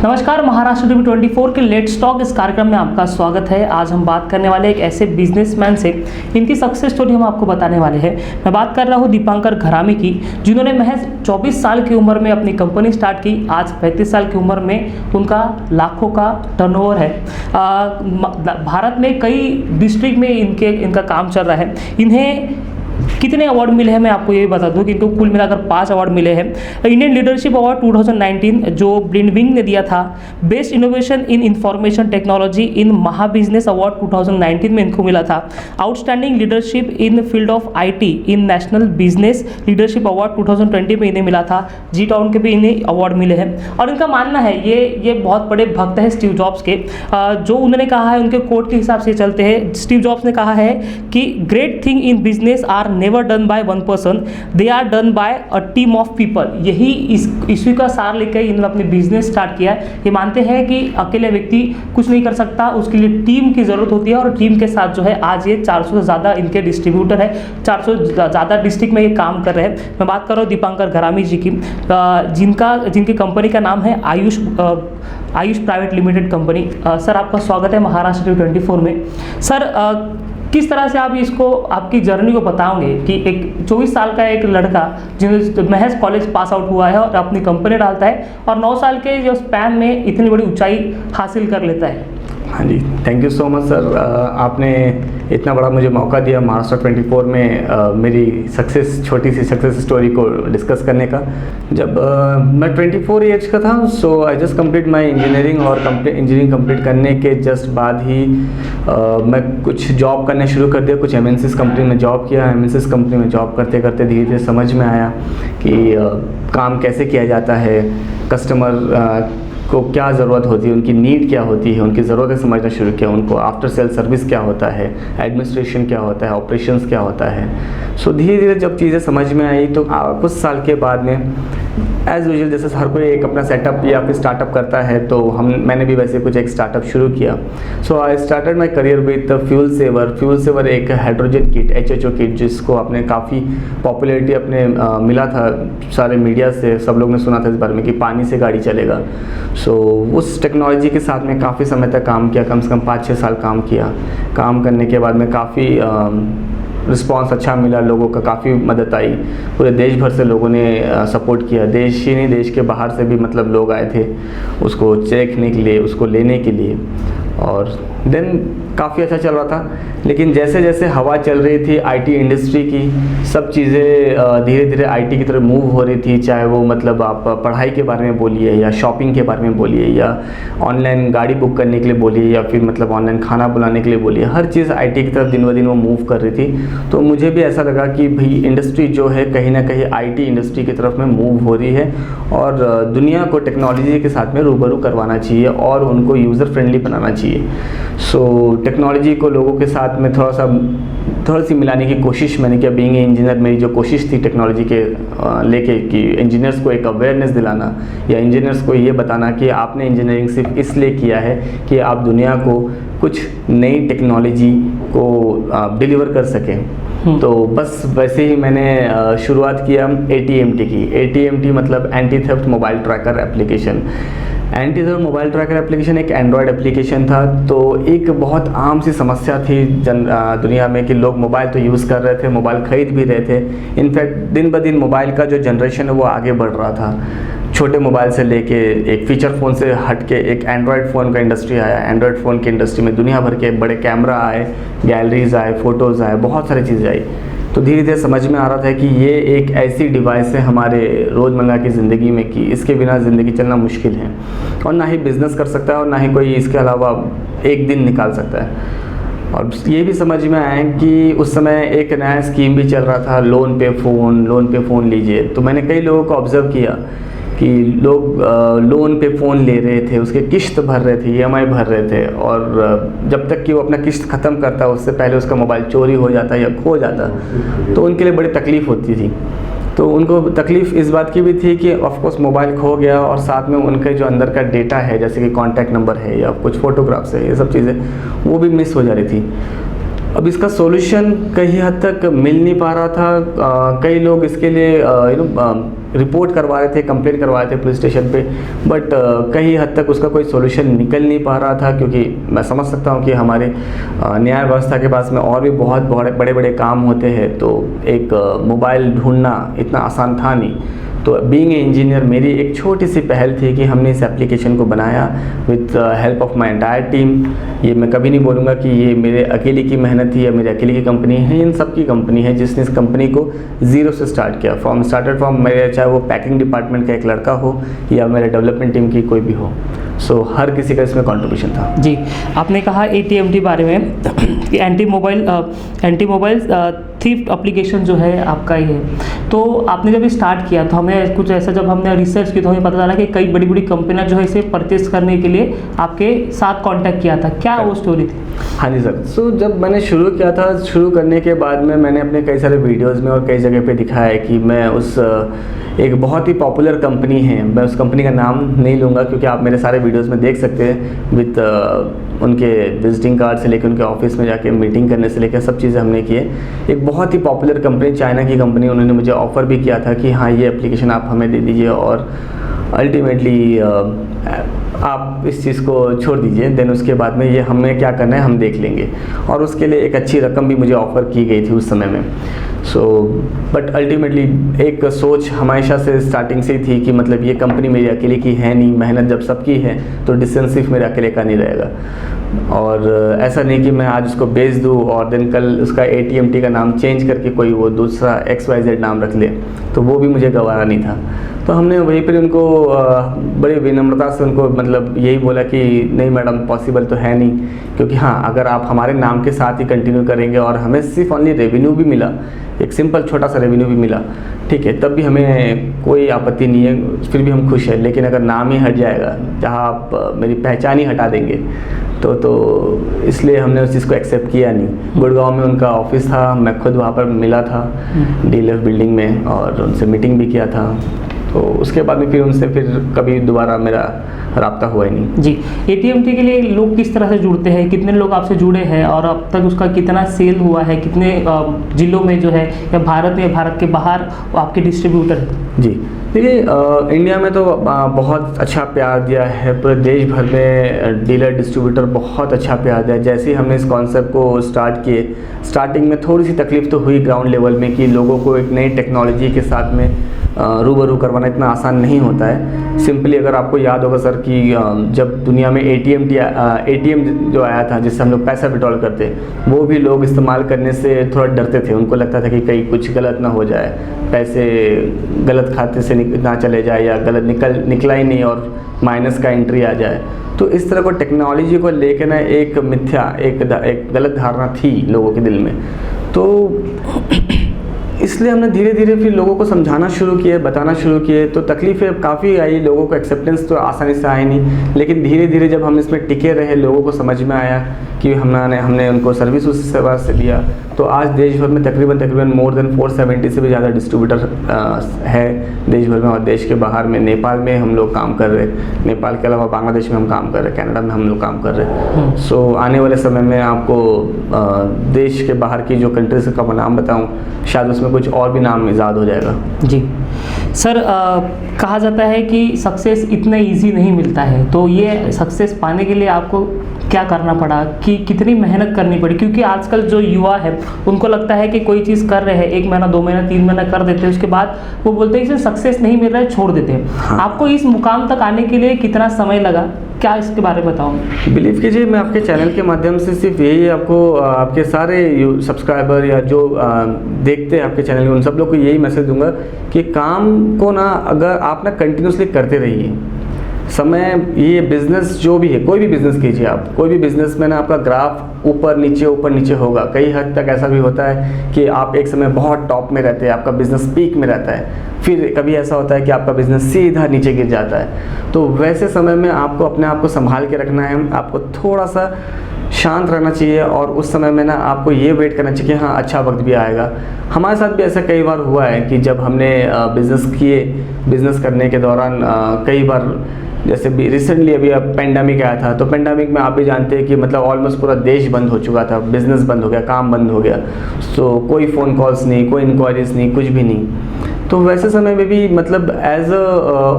नमस्कार, महाराष्ट्र टीवी 24 के let's talk इस कार्यक्रम में आपका स्वागत है। आज हम बात करने वाले एक ऐसे बिजनेसमैन से, इनकी सक्सेस स्टोरी हम आपको बताने वाले हैं। मैं बात कर रहा हूँ दीपांकर घरामी की, जिन्होंने महज 24 साल की उम्र में अपनी कंपनी स्टार्ट की। आज 35 साल की उम्र में उनका लाखों का टर्नओवर है। भारत में कई डिस्ट्रिक्ट में इनका काम चल रहा है। इन्हें कितने अवार्ड मिले हैं मैं आपको ये बता दूं कि इनको कुल मिलाकर 5 अवार्ड मिले हैं। इंडियन लीडरशिप अवार्ड 2019 जो ब्लिंडविंग ने दिया था। Best innovation in information technology in महा बिजनेस अवार्ड 2019 में इनको मिला था। Outstanding leadership in field of IT in national business leadership award 2020 में इन्हें मिला था। जी टाउन के भी इन्हें अवार्ड मिले हैं। और इनका मानना है, ये बहुत बड़े भक्त हैं स्टीव जॉब्स के। जो उन्होंने कहा है, उनके कोट के हिसाब से चलते हैं। स्टीव जॉब्स ने कहा है कि great thing in business are never done by one person, they are done by a team of people. यही इसी का सार लेकर इन्होंने अपने बिजनेस स्टार्ट किया। ये मानते हैं कि अकेले व्यक्ति कुछ नहीं कर सकता, उसके लिए टीम की जरूरत होती है। और टीम के साथ जो है आज ये 400 से ज़्यादा इनके डिस्ट्रीब्यूटर है, 400 ज़्यादा डिस्ट्रिक्ट में ये काम कर रहे हैं। मैं बात कर रहा हूँ दीपांकर घरामी जी की, जिनकी कंपनी का नाम है Ayush private limited company. Sir, आपका स्वागत है महाराष्ट्र टीवी 24 में। सर, किस तरह से आप इसको आपकी जर्नी को बताओगे कि एक 24 साल का एक लड़का जिन्हें महज कॉलेज पास आउट हुआ है और अपनी कंपनी डालता है और 9 साल के जो स्पैन में इतनी बड़ी ऊंचाई हासिल कर लेता है। हाँ जी, thank you so much sir. आपने इतना बड़ा मुझे मौका दिया महाराष्ट्र 24 में मेरी छोटी सी सक्सेस स्टोरी को डिस्कस करने का। जब मैं 24 एज का था, so I just complete my engineering. और इंजीनियरिंग कंप्लीट करने के जस्ट बाद ही मैं कुछ जॉब करना शुरू कर दिया। कुछ एमएनसीज कंपनी में जॉब किया। एमएनसीज कंपनी में जॉब करते करते धीरे धीरे समझ में आया कि काम कैसे किया जाता है, कस्टमर को क्या ज़रूरत होती है, उनकी नीड क्या होती है, उनकी ज़रूरतें समझना शुरू किया। उनको आफ्टर सेल सर्विस क्या होता है, एडमिनिस्ट्रेशन क्या होता है, ऑपरेशंस क्या होता है। सो धीरे धीरे जब चीज़ें समझ में आई तो कुछ साल के बाद में एज़ यूजुअल जैसे हर कोई एक अपना सेटअप या फिर स्टार्टअप करता है, तो मैंने भी वैसे कुछ एक स्टार्टअप शुरू किया। So I started my career with fuel saver एक हाइड्रोजन किट, HHO किट, जिसको आपने काफ़ी पॉपुलैरिटी अपने मिला था सारे मीडिया से। सब लोग ने सुना था इस बारे में कि पानी से गाड़ी चलेगा। सो उस टेक्नोलॉजी के साथ में काफ़ी समय तक काम किया, कम से कम 5-6 साल काम किया। काम करने के बाद में काफ़ी रिस्पांस अच्छा मिला, लोगों का काफ़ी मदद आई। पूरे देश भर से लोगों ने सपोर्ट किया। देश ही नहीं, देश के बाहर से भी मतलब लोग आए थे उसको देखने के लिए, उसको लेने के लिए। और देन काफ़ी अच्छा चल रहा था। लेकिन जैसे जैसे हवा चल रही थी आईटी इंडस्ट्री की, सब चीज़ें धीरे धीरे आईटी की तरफ मूव हो रही थी। चाहे वो मतलब आप पढ़ाई के बारे में बोलिए, या शॉपिंग के बारे में बोलिए, या ऑनलाइन गाड़ी बुक करने के लिए बोलिए, या फिर मतलब ऑनलाइन खाना बुलाने के लिए बोलिए, हर चीज़ आईटी की तरफ दिन ब दिन वो मूव कर रही थी। तो मुझे भी ऐसा लगा कि भाई इंडस्ट्री जो है कहीं ना कहीं आईटी इंडस्ट्री की तरफ में मूव हो रही है, और दुनिया को टेक्नोलॉजी के साथ में रूबरू करवाना चाहिए और उनको यूज़र फ्रेंडली बनाना चाहिए। सो टेक्नोलॉजी को लोगों के साथ में थोड़ा सी मिलाने की कोशिश मैंने किया। बीइंग इंजीनियर, मेरी जो कोशिश थी टेक्नोलॉजी के लेके कि इंजीनियर्स को एक अवेयरनेस दिलाना, या इंजीनियर्स को ये बताना कि आपने इंजीनियरिंग सिर्फ इसलिए किया है कि आप दुनिया को कुछ नई टेक्नोलॉजी को डिलीवर कर सकें। तो बस वैसे ही मैंने शुरुआत किया ATMT की। ATMT मतलब anti theft mobile tracker application. Anti theft mobile tracker application एक एंड्रॉयड एप्लीकेशन था। तो एक बहुत आम सी समस्या थी दुनिया में कि लोग मोबाइल तो यूज़ कर रहे थे, मोबाइल ख़रीद भी रहे थे। इनफैक्ट दिन ब दिन मोबाइल का जो जनरेशन है वो आगे बढ़ रहा था। छोटे मोबाइल से लेके एक फ़ीचर फ़ोन से हट के एक एंड्रॉयड फ़ोन का इंडस्ट्री आया। एंड्रॉयड फ़ोन की इंडस्ट्री में दुनिया भर के बड़े कैमरा आए, गैलरीज आए, फ़ोटोज़ आए, बहुत सारी चीज़ें आई। तो धीरे धीरे समझ में आ रहा था कि ये एक ऐसी डिवाइस है हमारे रोज़मर्रा की ज़िंदगी में कि इसके बिना ज़िंदगी चलना मुश्किल है, और ना ही बिज़नेस कर सकता है और ना ही कोई इसके अलावा एक दिन निकाल सकता है। और ये भी समझ में आया कि उस समय एक नया स्कीम भी चल रहा था, लोन पे फ़ोन लीजिए। तो मैंने कई लोगों को ऑब्ज़र्व किया कि लोग लोन पे फ़ोन ले रहे थे, उसके किश्त भर रहे थे, EMI भर रहे थे, और जब तक कि वो अपना किश्त ख़त्म करता उससे पहले उसका मोबाइल चोरी हो जाता या खो जाता, तो उनके लिए बड़ी तकलीफ़ होती थी। तो उनको तकलीफ़ इस बात की भी थी कि ऑफ कोर्स मोबाइल खो गया और साथ में उनके जो अंदर का डेटा है, जैसे कि कॉन्टैक्ट नंबर है या कुछ फ़ोटोग्राफ्स है, ये सब चीज़ें वो भी मिस हो जा रही थी। अब इसका सॉल्यूशन कहीं हद तक मिल नहीं पा रहा था। कई लोग इसके लिए रिपोर्ट करवा रहे थे, कंप्लेंट करवा रहे थे पुलिस स्टेशन पे, बट कहीं हद तक उसका कोई सोल्यूशन निकल नहीं पा रहा था, क्योंकि मैं समझ सकता हूँ कि हमारे न्याय व्यवस्था के पास में और भी बहुत बड़े बड़े काम होते हैं, तो एक मोबाइल ढूंढना इतना आसान था नहीं। तो बीइंग ए इंजीनियर मेरी एक छोटी सी पहल थी कि हमने इस एप्लीकेशन को बनाया with help of my entire team. ये मैं कभी नहीं बोलूँगा कि ये मेरे अकेले की मेहनत थी या मेरे अकेले की कंपनी है, इन सब की कंपनी है जिसने इस कंपनी को ज़ीरो से स्टार्ट किया। स्टार्टेड फ्रॉम मेरे, चाहे वो पैकिंग डिपार्टमेंट का एक लड़का हो या मेरे डेवलपमेंट टीम की कोई भी हो, सो हर किसी का इसमें कंट्रीब्यूशन था। जी, आपने कहा AT&T बारे में कि एंटी मोबाइल थीफ्ट एप्लीकेशन जो है आपका ही है। तो आपने जब स्टार्ट किया तो हमें कुछ ऐसा, जब हमने रिसर्च की तो हमें पता चला कि कई बड़ी बड़ी कंपनियां जो है इसे परचेस करने के लिए आपके साथ कांटेक्ट किया था, क्या वो स्टोरी थी? हाँ जी सर, सो जब मैंने शुरू किया था, शुरू करने के बाद में मैंने अपने कई सारे वीडियोस में और कई जगह पे दिखाया है कि मैं उस एक बहुत ही पॉपुलर कंपनी है, मैं उस कंपनी का नाम नहीं लूँगा क्योंकि आप मेरे सारे वीडियोस में देख सकते हैं, विद उनके विजिटिंग कार्ड से लेकर उनके ऑफिस में जाके मीटिंग करने से लेकर सब चीज़ें हमने की है। एक बहुत ही पॉपुलर कंपनी, चाइना की कंपनी, उन्होंने मुझे ऑफ़र भी किया था कि हाँ ये एप्लीकेशन आप हमें दे दीजिए और अल्टीमेटली आप इस चीज़ को छोड़ दीजिए, देन उसके बाद में ये हमें क्या करना है हम देख लेंगे, और उसके लिए एक अच्छी रकम भी मुझे ऑफ़र की गई थी उस समय में। सो बट अल्टीमेटली एक सोच हमेशा से स्टार्टिंग से ही थी कि मतलब ये कंपनी मेरी अकेले की है नहीं, मेहनत जब सबकी है तो डिसीजन सिर्फ मेरे अकेले का नहीं रहेगा। और ऐसा नहीं कि मैं आज उसको बेच दूँ और देन कल उसका AT&T का नाम चेंज करके कोई वो दूसरा XYZ नाम रख ले, तो वो भी मुझे गवारा नहीं था। तो हमने वहीं पर उनको बड़ी विनम्रता से उनको मतलब यही बोला कि नहीं मैडम, पॉसिबल तो है नहीं, क्योंकि हाँ अगर आप हमारे नाम के साथ ही कंटिन्यू करेंगे और हमें सिर्फ ओनली रेवेन्यू भी मिला, एक सिंपल छोटा सा रेवेन्यू भी मिला, ठीक है, तब भी हमें कोई आपत्ति नहीं है, फिर भी हम खुश हैं। लेकिन अगर नाम ही हट जाएगा, जहाँ आप मेरी पहचान ही हटा देंगे, तो इसलिए हमने उस चीज़ को एक्सेप्ट किया नहीं। गुड़गांव में उनका ऑफिस था, मैं खुद वहाँ पर मिला था DLF बिल्डिंग में और उनसे मीटिंग भी किया था। तो उसके बाद में फिर उनसे फिर कभी दोबारा मेरा राब्ता हुआ ही नहीं। जी, AT&T के लिए लोग किस तरह से जुड़ते हैं, कितने लोग आपसे जुड़े हैं और अब तक उसका कितना सेल हुआ है, कितने जिलों में जो है, या भारत में, भारत के बाहर आपके डिस्ट्रीब्यूटर हैं? जी देखिए, इंडिया में तो बहुत अच्छा प्यार दिया है, पूरे देश भर में डीलर डिस्ट्रीब्यूटर बहुत अच्छा प्यार दिया। जैसे ही हमने इस कॉन्सेप्ट को स्टार्ट किए, स्टार्टिंग में थोड़ी सी तकलीफ तो हुई ग्राउंड लेवल में कि लोगों को एक नई टेक्नोलॉजी के साथ में रूबरू करवाना इतना आसान नहीं होता है। सिंपली अगर आपको याद होगा सर कि जब दुनिया में ATM जो आया था जिससे हम लोग पैसा विड्रॉल करते, वो भी लोग इस्तेमाल करने से थोड़ा डरते थे। उनको लगता था कि कहीं कुछ गलत ना हो जाए, पैसे गलत खाते से ना चले जाए या गलत निकला ही नहीं और माइनस का एंट्री आ जाए। तो इस तरह को टेक्नोलॉजी को लेकर ना एक मिथ्या, एक गलत धारणा थी लोगों के दिल में। तो इसलिए हमने धीरे धीरे फिर लोगों को समझाना शुरू किए, बताना शुरू किए। तो तकलीफ़ें काफ़ी आई, लोगों को एक्सेप्टेंस तो आसानी से आई नहीं, लेकिन धीरे धीरे जब हम इसमें टिके रहे, लोगों को समझ में आया कि हमने उनको सर्विस उस सेवा से दिया, तो आज देश भर में तकरीबन मोर देन 470 से भी ज़्यादा डिस्ट्रीब्यूटर है देश भर में। और देश के बाहर में नेपाल में हम लोग काम कर रहे, नेपाल के अलावा बांग्लादेश में हम काम कर रहे, कनाडा में हम लोग काम कर रहे। सो आने वाले समय में आपको देश के बाहर की जो कंट्रीज का नाम बताऊँ, शायद उसमें कुछ और भी नाम इजाद हो जाएगा। जी सर, कहा जाता है कि सक्सेस इतना इजी नहीं मिलता है, तो ये सक्सेस पाने के लिए आपको क्या करना पड़ा, कि कितनी मेहनत करनी पड़ी? क्योंकि आजकल जो युवा है उनको लगता है कि कोई चीज़ कर रहे हैं, 1 महीना 2 महीना 3 महीना कर देते हैं, उसके बाद वो बोलते हैं कि सक्सेस नहीं मिल रहा है, छोड़ देते हैं। हाँ। आपको इस मुकाम तक आने के लिए कितना समय लगा, क्या इसके बारे में बताऊँ? बिलीव कीजिए, मैं आपके चैनल के माध्यम से सिर्फ यही आपको आपके सारे सब्सक्राइबर या जो देखते हैं आपके चैनल में, उन सब लोग को यही मैसेज दूंगा कि काम को ना अगर आप ना कंटिन्यूसली करते रहिए। समय, ये बिज़नेस जो भी है, कोई भी बिज़नेस कीजिए आप, कोई भी बिज़नेस में ना आपका ग्राफ ऊपर नीचे होगा। कई हद तक ऐसा भी होता है कि आप एक समय बहुत टॉप में रहते हैं, आपका बिज़नेस पीक में रहता है, फिर कभी ऐसा होता है कि आपका बिज़नेस सीधा नीचे गिर जाता है। तो वैसे समय में आपको अपने आप को संभाल के रखना है, आपको थोड़ा सा शांत रहना चाहिए और उस समय में ना आपको ये वेट करना चाहिए कि हाँ अच्छा वक्त भी आएगा। हमारे साथ भी ऐसा कई बार हुआ है कि जब हमने बिज़नेस करने के दौरान कई बार, जैसे भी रिसेंटली अभी अब पेंडेमिक आया था, तो पेंडेमिक में आप भी जानते हैं कि मतलब ऑलमोस्ट पूरा देश बंद हो चुका था, बिज़नेस बंद हो गया, काम बंद हो गया। तो कोई फ़ोन कॉल्स नहीं, कोई इंक्वायरीज नहीं, कुछ भी नहीं। तो वैसे समय में भी मतलब एज अ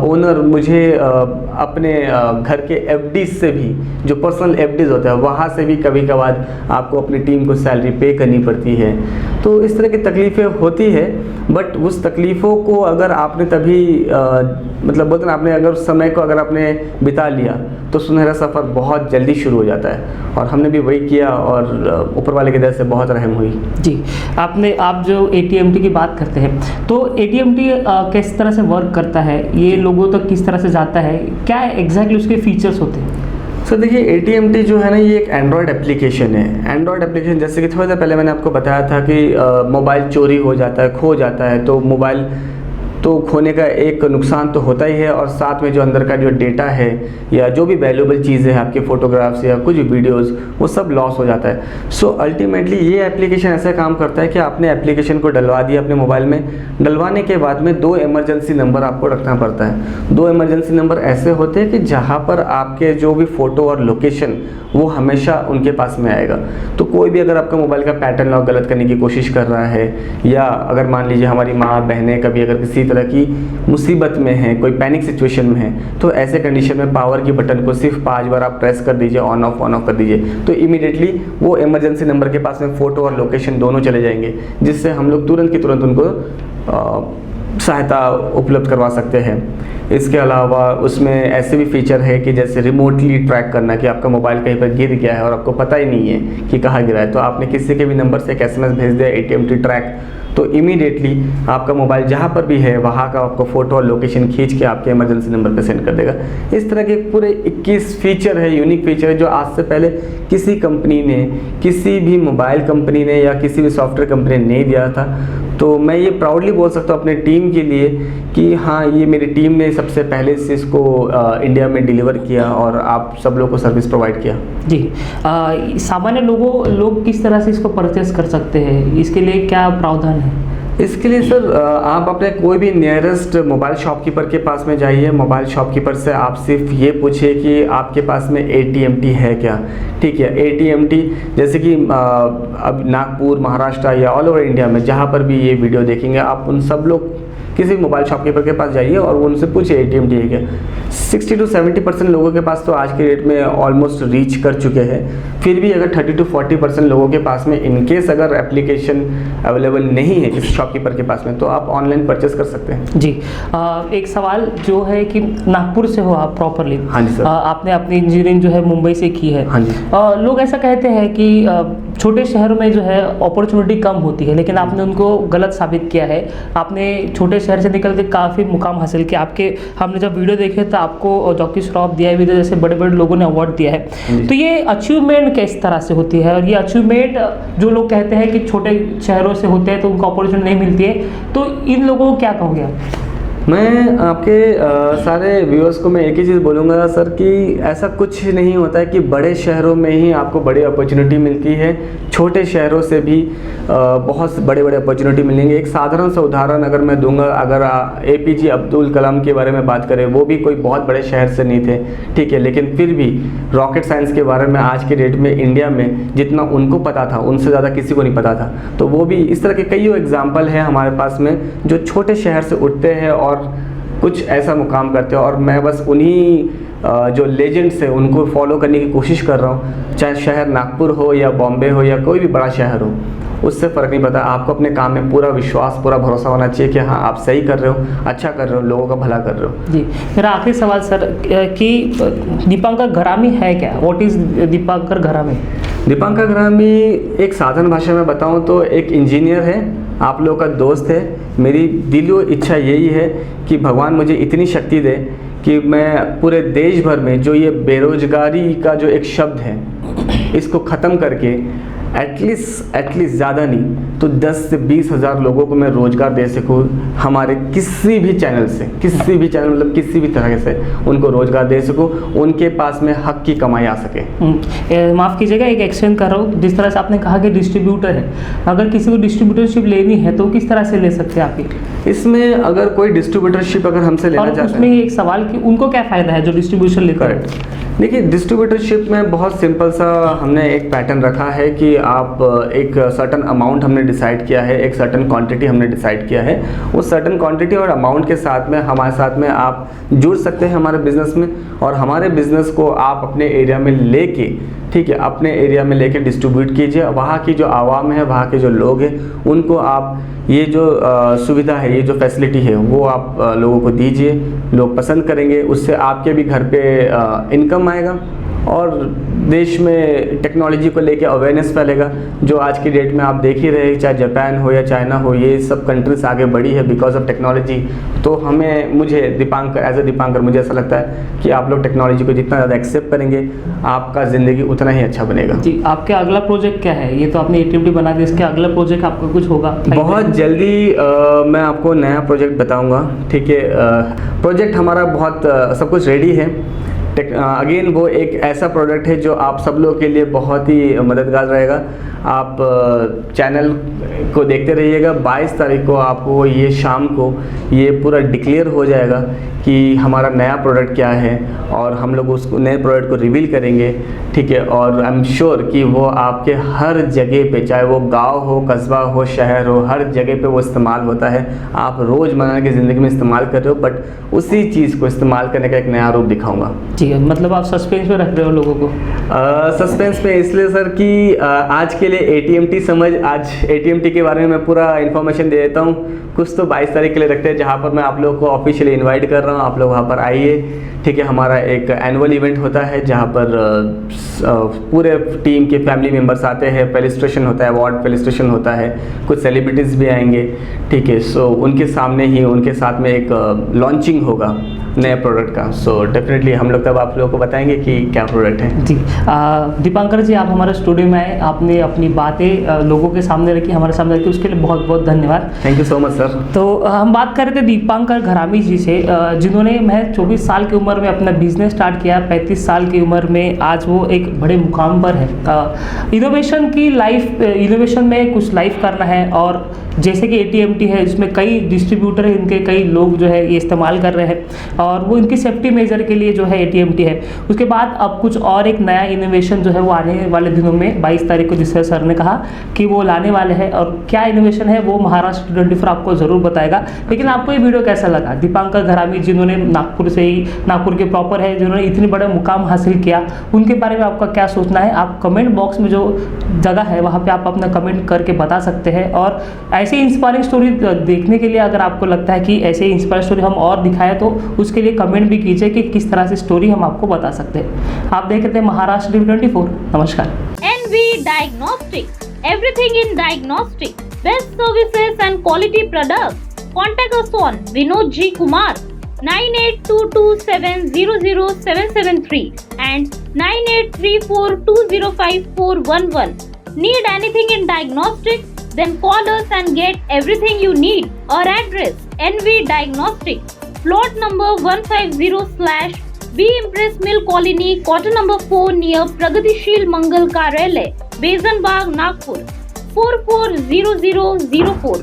ओनर मुझे अपने घर के एफडीज से भी, जो पर्सनल एफडीज होता है वहाँ से भी कभी कभार आपको अपनी टीम को सैलरी पे करनी पड़ती है। तो इस तरह की तकलीफ़ें होती है, बट उस तकलीफ़ों को अगर आपने तभी मतलब बोलते ना, आपने अगर उस समय को अगर आपने बिता लिया तो सुनहरा सफ़र बहुत जल्दी शुरू हो जाता है। और हमने भी वही किया और ऊपर वाले की दया से बहुत रहम हुई। जी, आप जो AT&T की बात करते हैं, तो AT&T किस तरह से वर्क करता है, ये लोगों तक किस तरह से जाता है, क्या एग्जैक्टली उसके फीचर्स होते हैं? सर देखिए, AT&T जो है ना, ये एक एंड्रॉयड एप्लीकेशन है। एंड्रॉयड एप्लीकेशन जैसे कि थोड़ा सा पहले मैंने आपको बताया था कि मोबाइल चोरी हो जाता है, खो जाता है, तो मोबाइल तो खोने का एक नुकसान तो होता ही है, और साथ में जो अंदर का जो डेटा है या जो भी वैल्यूएबल चीज़ें हैं, आपके फ़ोटोग्राफ्स या कुछ भी वीडियोस, वो सब लॉस हो जाता है। सो अल्टीमेटली ये एप्लीकेशन ऐसा काम करता है कि आपने एप्लीकेशन को डलवा दिया अपने मोबाइल में, डलवाने के बाद में 2 इमरजेंसी नंबर आपको रखना पड़ता है। 2 इमरजेंसी नंबर ऐसे होते हैं कि जहाँ पर आपके जो भी फ़ोटो और लोकेशन वो हमेशा उनके पास में आएगा। तो कोई भी अगर आपका मोबाइल का पैटर्न लॉक गलत करने की कोशिश कर रहा है, या अगर मान लीजिए हमारी माँ बहनें कभी अगर किसी तरह की मुसीबत में हैं, कोई पैनिक सिचुएशन में है, तो ऐसे कंडीशन में पावर की बटन को सिर्फ 5 बार आप प्रेस कर दीजिए, ऑन ऑफ कर दीजिए, तो इमीडिएटली वो इमरजेंसी नंबर के पास में फ़ोटो और लोकेशन दोनों चले जाएंगे, जिससे हम लोग तुरंत की तुरंत उनको सहायता उपलब्ध करवा सकते हैं। इसके अलावा उसमें ऐसे भी फीचर है कि जैसे रिमोटली ट्रैक करना, कि आपका मोबाइल कहीं पर गिर गया है और आपको पता ही नहीं है कि कहाँ गिरा है, तो आपने किसी के भी नंबर से एक SMS भेज दिया AT&T ट्रैक, तो इमीडिएटली आपका मोबाइल जहाँ पर भी है वहाँ का आपको फ़ोटो और लोकेशन खींच के आपके इमरजेंसी नंबर पे सेंड कर देगा। इस तरह के पूरे 21 फीचर है, यूनिक फीचर है, जो आज से पहले किसी कंपनी ने, किसी भी मोबाइल कंपनी ने या किसी भी सॉफ्टवेयर कंपनी ने नहीं दिया था। तो मैं ये प्राउडली बोल सकता हूँ अपने टीम के लिए कि हाँ, ये मेरी टीम ने सबसे पहले से इसको इंडिया में डिलीवर किया और आप सब लोग को सर्विस प्रोवाइड किया। जी, सामान्य लोग किस तरह से इसको परचेस कर सकते हैं, इसके लिए क्या प्रावधान है? इसके लिए सर आप अपने कोई भी नियरेस्ट मोबाइल शॉपकीपर के पास में जाइए। मोबाइल शॉपकीपर से आप सिर्फ ये पूछिए कि आपके पास में AT&T है क्या, ठीक है। AT&T जैसे कि अब नागपुर, महाराष्ट्र या ऑल ओवर इंडिया में जहाँ पर भी ये वीडियो देखेंगे, आप उन सब लोग किसी मोबाइल शॉपकीपर के पास जाइए और उनसे पूछिए AT&T है क्या। 60 to 70% लोगों के पास तो आज के डेट में ऑलमोस्ट रीच कर चुके हैं। फिर भी अगर 30 to 40% लोगों के पास में इनकेस अगर एप्लीकेशन अवेलेबल नहीं है किसी शॉपकीपर के पास में, तो आप ऑनलाइन परचेस कर सकते हैं। जी, एक सवाल जो है कि नागपुर से हो आप प्रॉपरली? हाँ जी सर। आपने अपनी इंजीनियरिंग जो है मुंबई से की है। हाँ जी। लोग ऐसा कहते हैं कि छोटे शहरों में जो है अपॉर्चुनिटी कम होती है, लेकिन आपने उनको गलत साबित किया है। आपने छोटे शहर से निकल के काफ़ी मुकाम हासिल किया। हमने जब वीडियो देखे तो आपको जॉकी श्रॉफ दिया है, जैसे बड़े बड़े लोगों ने अवार्ड दिया है। तो ये अचीवमेंट किस तरह से होती है, और ये अचीवमेंट जो लोग कहते हैं कि छोटे शहरों से होते हैं तो उनको अपॉर्चुनिटी नहीं मिलती है, तो इन लोगों को क्या कहोगे आप? मैं आपके सारे व्यूअर्स को मैं एक ही चीज़ बोलूँगा सर कि ऐसा कुछ नहीं होता है कि बड़े शहरों में ही आपको बड़ी अपॉर्चुनिटी मिलती है। छोटे शहरों से भी बहुत बड़े बड़े अपॉर्चुनिटी मिलेंगे। एक साधारण सा उदाहरण अगर मैं दूंगा, अगर APJ अब्दुल कलाम के बारे में बात करें, वो भी कोई बहुत बड़े शहर से नहीं थे, ठीक है, लेकिन फिर भी रॉकेट साइंस के बारे में आज के डेट में इंडिया में जितना उनको पता था उनसे ज़्यादा किसी को नहीं पता था। तो वो भी इस तरह के कई एग्जाम्पल हैं हमारे पास में जो छोटे शहर से उठते हैं और कुछ ऐसा मुकाम करते हो, और मैं बस उन्हीं जो लेजेंड्स हैं उनको फॉलो करने की कोशिश कर रहा हूँ। चाहे शहर नागपुर हो या बॉम्बे हो या कोई भी बड़ा शहर हो, उससे फ़र्क नहीं पड़ता। आपको अपने काम में पूरा विश्वास, पूरा भरोसा होना चाहिए कि हाँ, आप सही कर रहे हो, अच्छा कर रहे हो, लोगों का भला कर रहे हो। जी, मेरा आखिरी सवाल सर कि दीपांकर घरामी है क्या? What is Dipankar Gharami? दीपांकर घरामी एक साधारण भाषा में बताऊं तो एक इंजीनियर है, आप लोगों का दोस्त है। मेरी दिलो इच्छा यही है कि भगवान मुझे इतनी शक्ति दे कि मैं पूरे देश भर में जो ये बेरोजगारी का जो एक शब्द है, इसको ख़त्म करके एटलीस्ट ज़्यादा नहीं तो 10 से 20 हज़ार लोगों को मैं रोज़गार दे सकूँ। हमारे किसी भी चैनल से, किसी भी चैनल मतलब किसी भी तरह से उनको रोज़गार दे सकूँ, उनके पास में हक की कमाई आ सके। माफ़ कीजिएगा, एक एक्सटेंड कर रहा हूँ। जिस तरह से आपने कहा कि डिस्ट्रीब्यूटर है, अगर किसी को डिस्ट्रीब्यूटरशिप लेनी है तो किस तरह से ले सकते हैं आप? इसमें अगर कोई डिस्ट्रीब्यूटरशिप अगर हमसे लेना चाहते हैं, उसमें एक सवाल कि उनको क्या फ़ायदा है जो डिस्ट्रीब्यूशन लेकर? देखिए, डिस्ट्रीब्यूटरशिप में बहुत सिंपल सा हमने एक पैटर्न रखा है कि आप एक सर्टन अमाउंट हमने डिसाइड किया है, एक सर्टन क्वांटिटी हमने डिसाइड किया है। उस सर्टन क्वांटिटी और अमाउंट के साथ में हमारे साथ में आप जुड़ सकते हैं हमारे बिज़नेस में, और हमारे बिज़नेस को आप अपने एरिया में लेके, ठीक है, अपने एरिया में लेके डिस्ट्रीब्यूट कीजिए। वहाँ की जो आवाम है, वहाँ के जो लोग हैं, उनको आप ये जो सुविधा है, ये जो फैसिलिटी है, वो आप लोगों को दीजिए। लोग पसंद करेंगे, उससे आपके भी घर पे इनकम आएगा और देश में टेक्नोलॉजी को लेके अवेयरनेस फैलेगा। जो आज की डेट में आप देख ही रहे हैं, चाहे जापान हो या चाइना हो, ये सब कंट्रीज आगे बढ़ी है बिकॉज ऑफ टेक्नोलॉजी। तो मुझे दीपांकर, एज ए दीपांकर, मुझे ऐसा लगता है कि आप लोग टेक्नोलॉजी को जितना ज़्यादा एक्सेप्ट करेंगे, आपका ज़िंदगी उतना ही अच्छा बनेगा। जी, आपके अगला प्रोजेक्ट क्या है? ये तो आपने एटीएमटी बना दिया, इसके अगला प्रोजेक्ट आपका कुछ होगा? बहुत जल्दी मैं आपको नया प्रोजेक्ट बताऊंगा, ठीक है। प्रोजेक्ट हमारा बहुत सब कुछ रेडी है। अगेन वो एक ऐसा प्रोडक्ट है जो आप सब लोगों के लिए बहुत ही मददगार रहेगा। आप चैनल को देखते रहिएगा। 22 तारीख को आपको ये शाम को ये पूरा डिक्लेयर हो जाएगा कि हमारा नया प्रोडक्ट क्या है, और हम लोग उस नए प्रोडक्ट को रिवील करेंगे, ठीक है। और आई एम श्योर कि वो आपके हर जगह पे, चाहे वो गांव हो, कस्बा हो, शहर हो, हर जगह पे वो इस्तेमाल होता है। आप रोज़मर्रा की ज़िंदगी में इस्तेमाल कर रहे हो, बट उसी चीज़ को इस्तेमाल करने का एक नया रूप दिखाऊंगा। जी, मतलब आप सस्पेंस में रख रहे हो लोगों को? सस्पेंस में इसलिए सर कि आज के लिए एटीएमटी समझ, आज एटीएमटी के बारे में मैं पूरा इन्फॉर्मेशन दे देता हूँ। कुछ तो 22 तारीख के लिए रखते हैं, जहाँ पर मैं आप लोगों को ऑफिशियली इनवाइट कर रहा हूँ। आप लोग वहाँ पर आइए, ठीक है। हमारा एक एनुअल इवेंट होता है जहाँ पर पूरे टीम के फैमिली मेम्बर्स आते हैं। फेलिस्ट्रेशन होता है, अवार्ड फेलिस्ट्रेशन होता है, कुछ सेलिब्रिटीज़ भी आएंगे, ठीक है। सो उनके सामने ही, उनके साथ में एक लॉन्चिंग होगा नए प्रोडक्ट का। सो डेफिनेटली हम लोग तब आप लोगों को बताएंगे कि क्या प्रोडक्ट है। जी, दीपांकर जी, आप हमारे स्टूडियो में आए, आपने अपनी बातें लोगों के सामने रखी, हमारे सामने रखी, उसके लिए बहुत बहुत धन्यवाद। Thank you so much sir. तो हम बात कर रहे थे दीपांकर घरामी जी से, जिन्होंने महज 24 साल की उम्र में अपना बिजनेस स्टार्ट किया। 35 साल की उम्र में आज वो एक बड़े मुकाम पर है। इनोवेशन की लाइफ, इनोवेशन में कुछ लाइफ करना है, और जैसे कि एटीएमटी है, इसमें कई डिस्ट्रीब्यूटर हैं, इनके कई लोग जो है ये इस्तेमाल कर रहे हैं, और वो इनकी सेफ्टी मेजर के लिए जो है एटीएमटी है। उसके बाद अब कुछ और एक नया इनोवेशन जो है वो आने वाले दिनों में 22 तारीख को, जिससे सर ने कहा कि वो लाने वाले हैं, और क्या इनोवेशन है वो महाराष्ट्र 24 आपको ज़रूर बताएगा। लेकिन आपको ये वीडियो कैसा लगा? दीपांकर घरामी जिन्होंने नागपुर से ही, नागपुर के प्रॉपर है, जिन्होंने इतनी बड़ा मुकाम हासिल किया, उनके बारे में आपका क्या सोचना है? आप कमेंट बॉक्स में जो जगह है वहाँ पे आप अपना कमेंट करके बता सकते हैं। और ऐसी इंस्पायरिंग स्टोरी देखने के लिए अगर आपको लगता है कि ऐसे इंस्पायरिंग स्टोरी हम और दिखाएं, तो उसके लिए कमेंट भी कीजिए कि किस तरह से स्टोरी हम आपको बता सकते हैं। आप देख रहे थे महाराष्ट्र टीवी 24। नमस्कार। NV Diagnostics, everything in diagnostic, best services and quality products. Contact us on Vinod G Kumar 9822700773 and 9834205411. Need anything in diagnostics? Then call us and get everything you need. Our address: NV Diagnostics, plot number 150/B Impress Mill Colony, quarter number 4 near Pragatishil Mangal Karyalay, Besan Bagh, Nagpur 440004.